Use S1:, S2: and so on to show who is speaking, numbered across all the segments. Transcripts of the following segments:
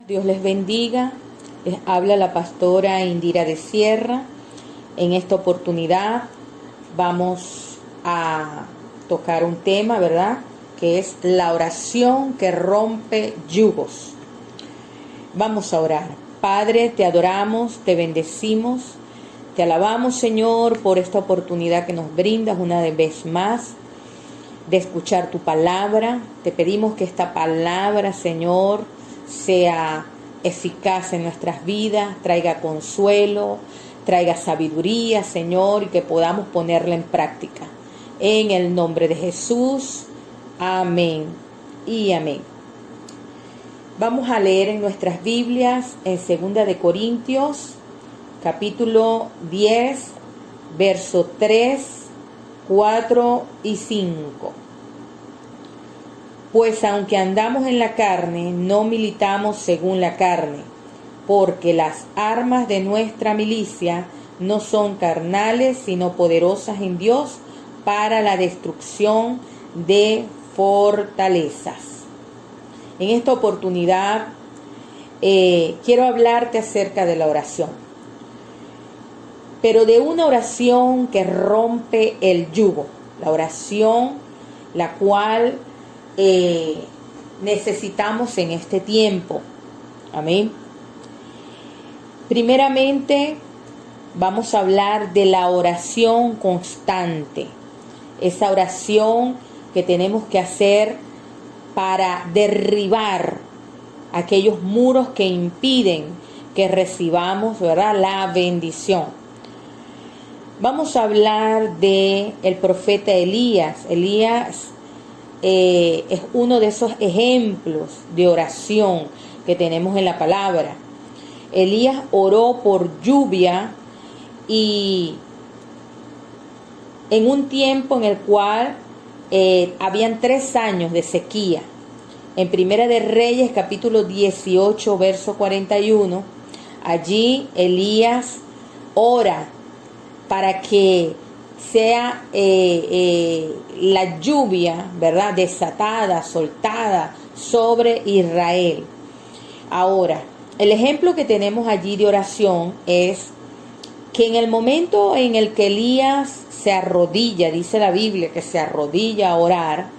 S1: Dios les bendiga. Les habla la pastora Indira de Sierra. En esta oportunidad vamos a tocar un tema, ¿verdad? Que es la oración que rompe yugos. Vamos a orar. Padre, te adoramos, te bendecimos, te alabamos, Señor, por esta oportunidad que nos brindas una vez más de escuchar tu palabra. Te pedimos que esta palabra, Señor, sea eficaz en nuestras vidas, traiga consuelo, traiga sabiduría, Señor, y que podamos ponerla en práctica. En el nombre de Jesús, amén y amén. Vamos a leer en nuestras Biblias en 2 de Corintios, capítulo 10, verso 3, 4 y 5. Pues aunque andamos en la carne, no militamos según la carne, porque las armas de nuestra milicia no son carnales, sino poderosas en Dios para la destrucción de fortalezas. En esta oportunidad quiero hablarte acerca de la oración, pero de una oración que rompe el yugo, la oración la cual necesitamos en este tiempo. Amén. Primeramente, vamos a hablar de la oración constante. Esa oración que tenemos que hacer para derribar aquellos muros que impiden que recibamos, ¿verdad?, la bendición. Vamos a hablar de el profeta Elías. Elías es uno de esos ejemplos de oración que tenemos en la palabra. Elías oró por lluvia y en un tiempo en el cual habían 3 años de sequía. En Primera de Reyes, capítulo 18, verso 41, allí Elías ora para que sea la lluvia, ¿verdad?, desatada, soltada sobre Israel. Ahora, el ejemplo que tenemos allí de oración es que en el momento en el que Elías se arrodilla, dice la Biblia que se arrodilla a orar,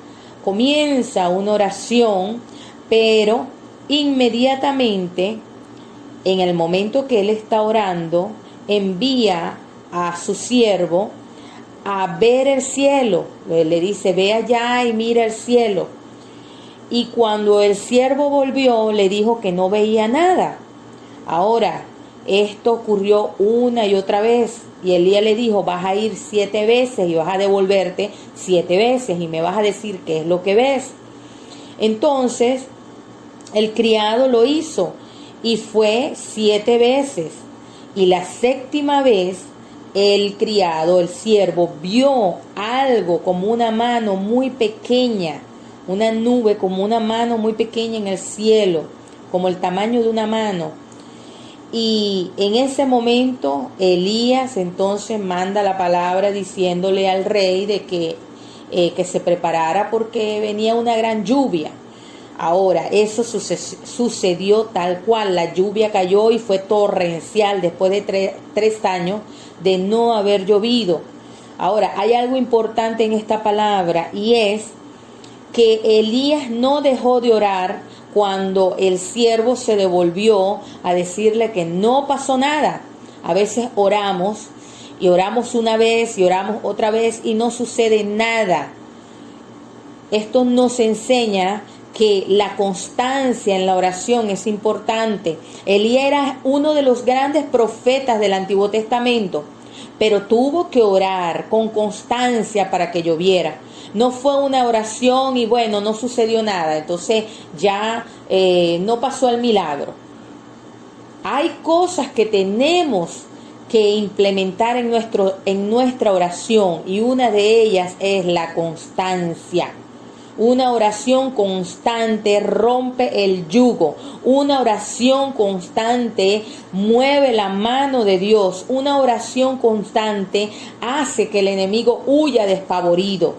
S1: comienza una oración, pero inmediatamente, en el momento que él está orando, envía a su siervo a ver el cielo. Le dice: ve allá y mira el cielo. Y cuando el siervo volvió, le dijo que no veía nada. Ahora, esto ocurrió una y otra vez. Y Elías le dijo: vas a ir 7 veces y vas a devolverte 7 veces y me vas a decir qué es lo que ves. Entonces, el criado lo hizo y fue 7 veces. Y la 7ª vez, el criado, el siervo, vio algo como una mano muy pequeña, una nube como una mano muy pequeña en el cielo, como el tamaño de una mano. Y en ese momento Elías entonces manda la palabra diciéndole al rey de que se preparara porque venía una gran lluvia. Ahora, eso sucedió tal cual. La lluvia cayó y fue torrencial después de 3 años de no haber llovido. Ahora, hay algo importante en esta palabra, y es que Elías no dejó de orar cuando el siervo se devolvió a decirle que no pasó nada. A veces oramos y oramos una vez y oramos otra vez y no sucede nada. Esto nos enseña que la constancia en la oración es importante. Elías era uno de los grandes profetas del Antiguo Testamento, pero tuvo que orar con constancia para que lloviera. No fue una oración y bueno, no sucedió nada, entonces ya no pasó el milagro. Hay cosas que tenemos que implementar en nuestra oración, y una de ellas es la constancia. Una oración constante rompe el yugo. Una oración constante mueve la mano de Dios. Una oración constante hace que el enemigo huya despavorido.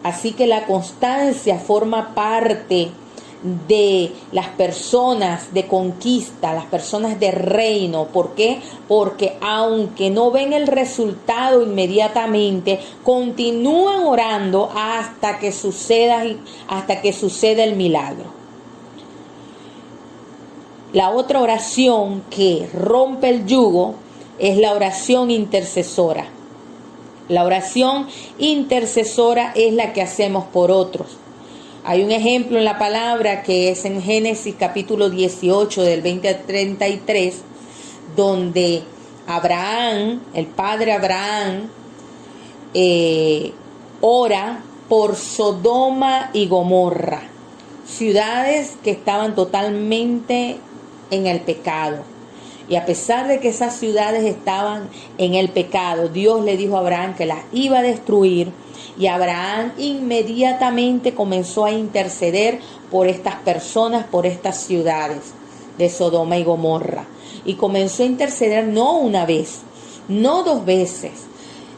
S1: Así que la constancia forma parte de las personas de conquista, las personas de reino. ¿Por qué? Porque aunque no ven el resultado inmediatamente, continúan orando hasta que suceda el milagro. La otra oración que rompe el yugo es la oración intercesora. La oración intercesora es la que hacemos por otros. Hay un ejemplo en la palabra que es en Génesis capítulo 18 del 20 al 33, donde Abraham, el padre Abraham, ora por Sodoma y Gomorra, ciudades que estaban totalmente en el pecado. Y a pesar de que esas ciudades estaban en el pecado, Dios le dijo a Abraham que las iba a destruir. Y Abraham inmediatamente comenzó a interceder por estas personas, por estas ciudades de Sodoma y Gomorra. Y comenzó a interceder no una vez, no dos veces.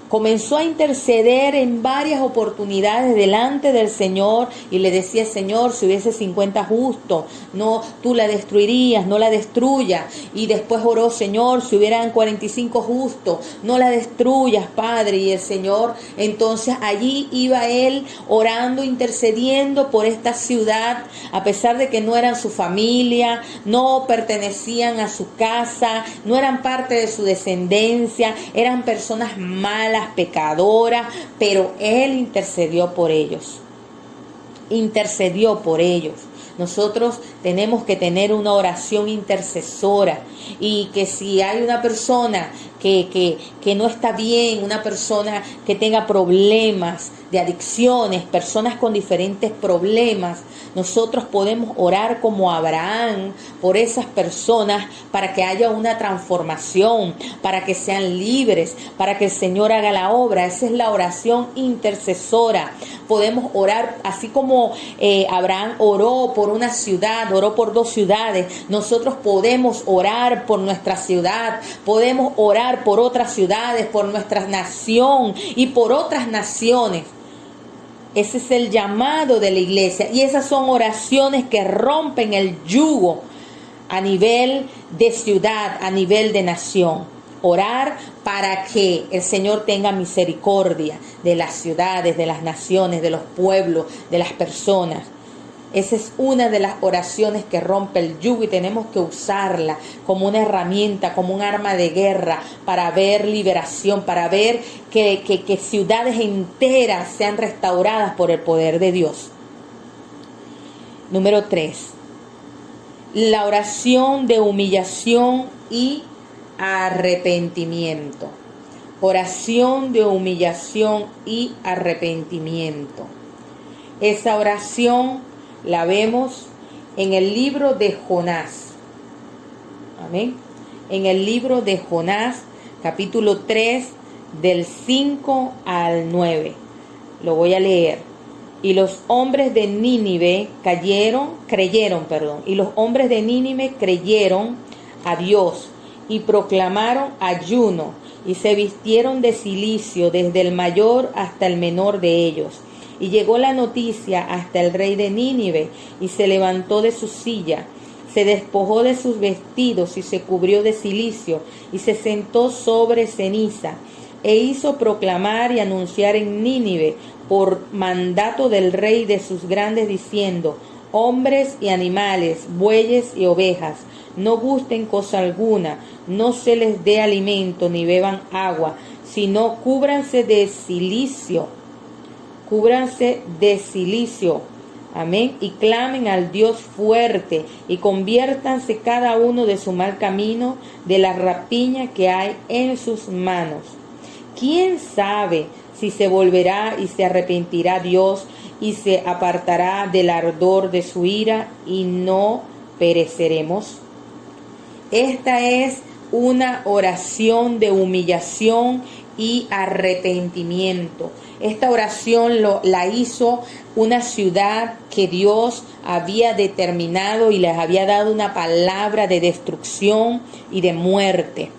S1: Comenzó a interceder en varias oportunidades delante del Señor y le decía: Señor, si hubiese 50 justos, no, tú la destruirías, no la destruyas. Y después oró: Señor, si hubieran 45 justos, no la destruyas, Padre. Y el Señor, entonces allí iba él orando, intercediendo por esta ciudad, a pesar de que no eran su familia, no pertenecían a su casa, no eran parte de su descendencia, eran personas malas, pecadoras, pero él intercedió por ellos. Intercedió por ellos. Nosotros tenemos que tener una oración intercesora, y que si hay una persona que no está bien, una persona que tenga problemas de adicciones, personas con diferentes problemas, nosotros podemos orar como Abraham por esas personas para que haya una transformación, para que sean libres, para que el Señor haga la obra. Esa es la oración intercesora. Podemos orar así como Abraham oró por una ciudad, oró por 2 ciudades. Nosotros podemos orar por nuestra ciudad, podemos orar por otras ciudades, por nuestra nación y por otras naciones. Ese es el llamado de la iglesia, y esas son oraciones que rompen el yugo a nivel de ciudad, a nivel de nación. Orar para que el Señor tenga misericordia de las ciudades, de las naciones, de los pueblos, de las personas. Esa es una de las oraciones que rompe el yugo, y tenemos que usarla como una herramienta, como un arma de guerra, para ver liberación, para ver que ciudades enteras sean restauradas por el poder de Dios. Número 3. La oración de humillación y arrepentimiento. Oración de humillación y arrepentimiento. Esa oración la vemos en el libro de Jonás. Amén. En el libro de Jonás, capítulo 3, del 5 al 9. Lo voy a leer. Y los hombres de Nínive y los hombres de Nínive creyeron a Dios y proclamaron ayuno, y se vistieron de cilicio desde el mayor hasta el menor de ellos. Y llegó la noticia hasta el rey de Nínive, y se levantó de su silla, se despojó de sus vestidos y se cubrió de cilicio, y se sentó sobre ceniza, e hizo proclamar y anunciar en Nínive por mandato del rey de sus grandes, diciendo: hombres y animales, bueyes y ovejas, no gusten cosa alguna, no se les dé alimento ni beban agua, sino cúbranse de cilicio. Amén. Y clamen al Dios fuerte, y conviértanse cada uno de su mal camino, de la rapiña que hay en sus manos. ¿Quién sabe si se volverá y se arrepentirá Dios y se apartará del ardor de su ira, y no pereceremos? Esta es una oración de humillación y arrepentimiento. Esta oración la hizo una ciudad que Dios había determinado y les había dado una palabra de destrucción y de muerte.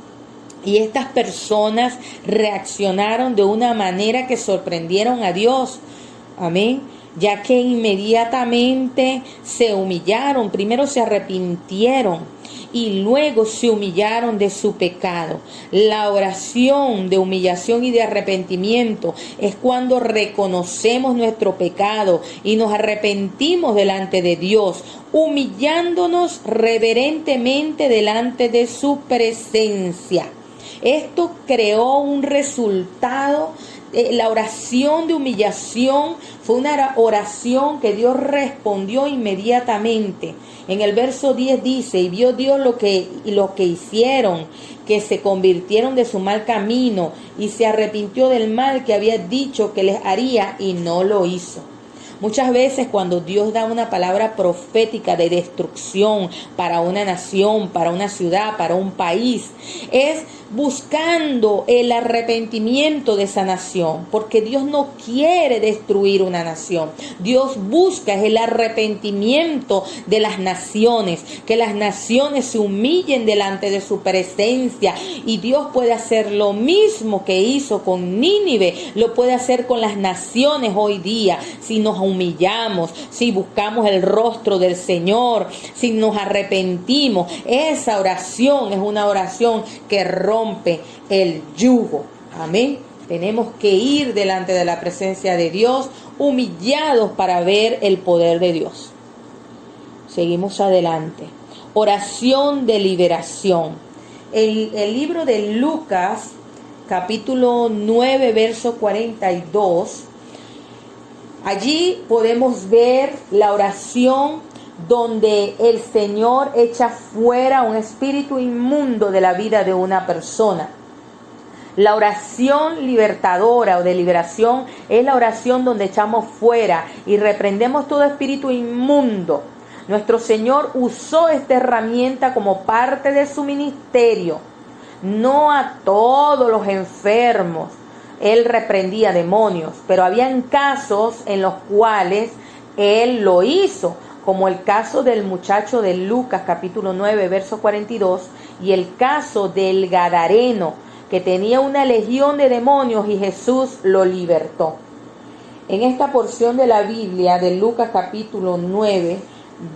S1: Y estas personas reaccionaron de una manera que sorprendieron a Dios. Amén. ya que inmediatamente se humillaron, primero se arrepintieron y luego se humillaron de su pecado. La oración de humillación y de arrepentimiento es cuando reconocemos nuestro pecado y nos arrepentimos delante de Dios, humillándonos reverentemente delante de su presencia. Esto creó un resultado. La oración de humillación fue una oración que Dios respondió inmediatamente. En el verso 10 dice: y vio Dios lo que hicieron, que se convirtieron de su mal camino, y se arrepintió del mal que había dicho que les haría, y no lo hizo. Muchas veces cuando Dios da una palabra profética de destrucción para una nación, para una ciudad, para un país, es buscando el arrepentimiento de esa nación, porque Dios no quiere destruir una nación. Dios busca el arrepentimiento de las naciones, que las naciones se humillen delante de su presencia, y Dios puede hacer lo mismo que hizo con Nínive, lo puede hacer con las naciones hoy día, si nos humillamos, si buscamos el rostro del Señor, si nos arrepentimos. Esa oración es una oración que rompe el yugo. Amén. Tenemos que ir delante de la presencia de Dios, humillados para ver el poder de Dios. Seguimos adelante. Oración de liberación. El libro de Lucas, capítulo 9, verso 42. Allí podemos ver la oración donde el Señor echa fuera un espíritu inmundo de la vida de una persona. La oración libertadora o de liberación es la oración donde echamos fuera y reprendemos todo espíritu inmundo. Nuestro Señor usó esta herramienta como parte de su ministerio. No a todos los enfermos Él reprendía demonios, pero habían casos en los cuales Él lo hizo, como el caso del muchacho de Lucas capítulo 9 verso 42 y el caso del gadareno que tenía una legión de demonios y Jesús lo libertó. En esta porción de la Biblia de Lucas capítulo 9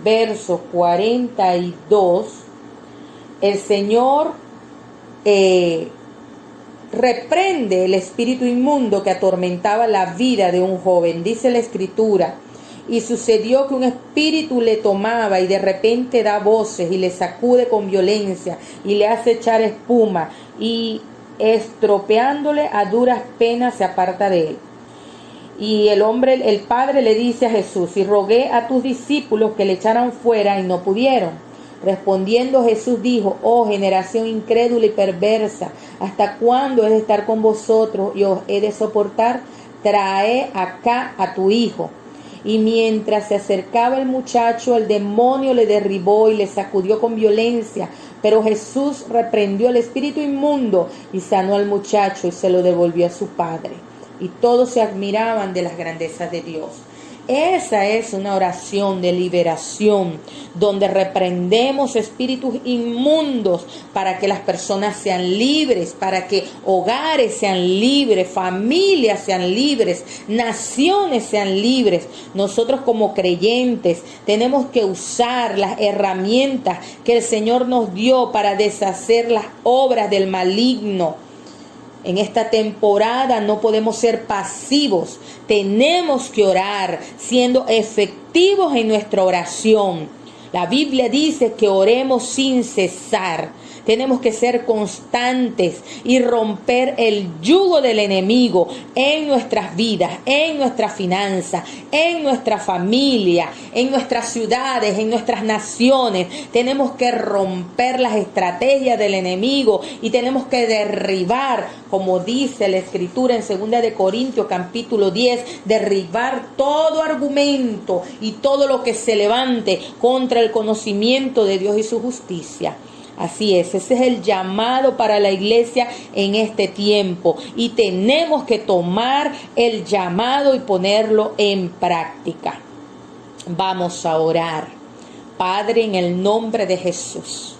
S1: verso 42, el Señor reprende el espíritu inmundo que atormentaba la vida de un joven. Dice la Escritura: y sucedió que un espíritu le tomaba y de repente da voces y le sacude con violencia y le hace echar espuma, y estropeándole a duras penas se aparta de él. Y el padre le dice a Jesús: y rogué a tus discípulos que le echaran fuera y no pudieron. Respondiendo Jesús dijo: oh generación incrédula y perversa, ¿hasta cuándo he de estar con vosotros y os he de soportar? Trae acá a tu hijo. Y mientras se acercaba el muchacho, el demonio le derribó y le sacudió con violencia. Pero Jesús reprendió el espíritu inmundo y sanó al muchacho y se lo devolvió a su padre. Y todos se admiraban de las grandezas de Dios. Esa es una oración de liberación, donde reprendemos espíritus inmundos para que las personas sean libres, para que hogares sean libres, familias sean libres, naciones sean libres. Nosotros como creyentes tenemos que usar las herramientas que el Señor nos dio para deshacer las obras del maligno. En esta temporada no podemos ser pasivos, tenemos que orar siendo efectivos en nuestra oración. La Biblia dice que oremos sin cesar. Tenemos que ser constantes y romper el yugo del enemigo en nuestras vidas, en nuestras finanzas, en nuestra familia, en nuestras ciudades, en nuestras naciones. Tenemos que romper las estrategias del enemigo y tenemos que derribar, como dice la Escritura en 2 de Corintios capítulo 10, derribar todo argumento y todo lo que se levante contra el conocimiento de Dios y su justicia. Así es, ese es el llamado para la iglesia en este tiempo y tenemos que tomar el llamado y ponerlo en práctica. Vamos a orar. Padre, en el nombre de Jesús,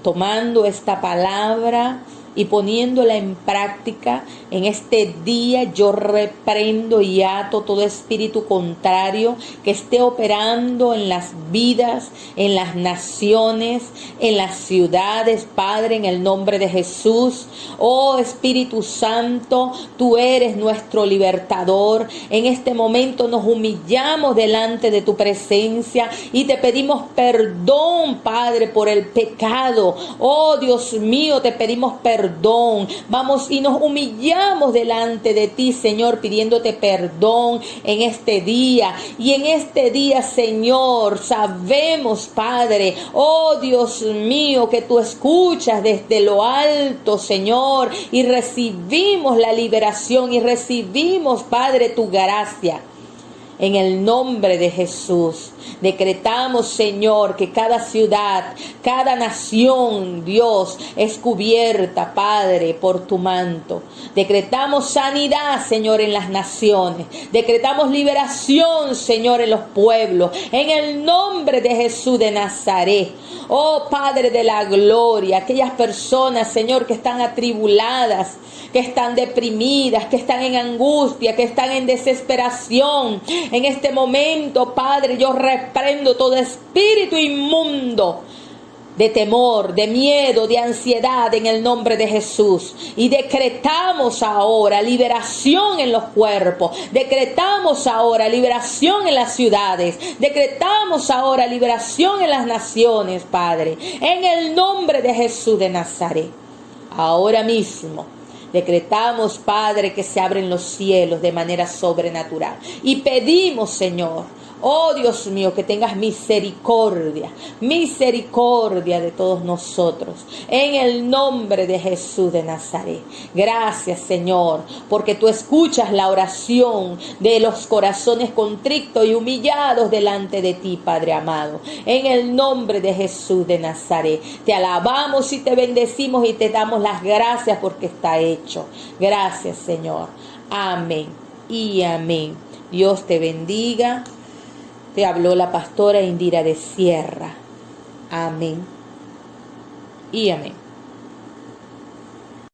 S1: tomando esta palabra y poniéndola en práctica, en este día yo reprendo y ato todo espíritu contrario que esté operando en las vidas, en las naciones, en las ciudades, Padre, en el nombre de Jesús. Oh Espíritu Santo, tú eres nuestro libertador. En este momento nos humillamos delante de tu presencia y te pedimos perdón, Padre, por el pecado. Oh Dios mío, te pedimos perdón. Vamos y nos humillamos delante de ti, Señor, pidiéndote perdón en este día. Y en este día, Señor, sabemos, Padre, oh Dios mío, que tú escuchas desde lo alto, Señor, y recibimos la liberación y recibimos, Padre, tu gracia. En el nombre de Jesús, decretamos, Señor, que cada ciudad, cada nación, Dios, es cubierta, Padre, por tu manto. Decretamos sanidad, Señor, en las naciones. Decretamos liberación, Señor, en los pueblos. En el nombre de Jesús de Nazaret. Oh, Padre de la gloria, aquellas personas, Señor, que están atribuladas, que están deprimidas, que están en angustia, que están en desesperación. En este momento, Padre, yo reprendo todo espíritu inmundo de temor, de miedo, de ansiedad en el nombre de Jesús. Y decretamos ahora liberación en los cuerpos. Decretamos ahora liberación en las ciudades. Decretamos ahora liberación en las naciones, Padre. En el nombre de Jesús de Nazaret. Ahora mismo decretamos, Padre, que se abren los cielos de manera sobrenatural. Y pedimos, Señor, oh Dios mío, que tengas misericordia de todos nosotros. En el nombre de Jesús de Nazaret. Gracias, Señor, porque tú escuchas la oración de los corazones contritos y humillados delante de ti, Padre amado. En el nombre de Jesús de Nazaret. Te alabamos y te bendecimos y te damos las gracias porque está hecho. Gracias, Señor. Amén y amén. Dios te bendiga. Te habló la pastora Indira de Sierra. Amén y amén.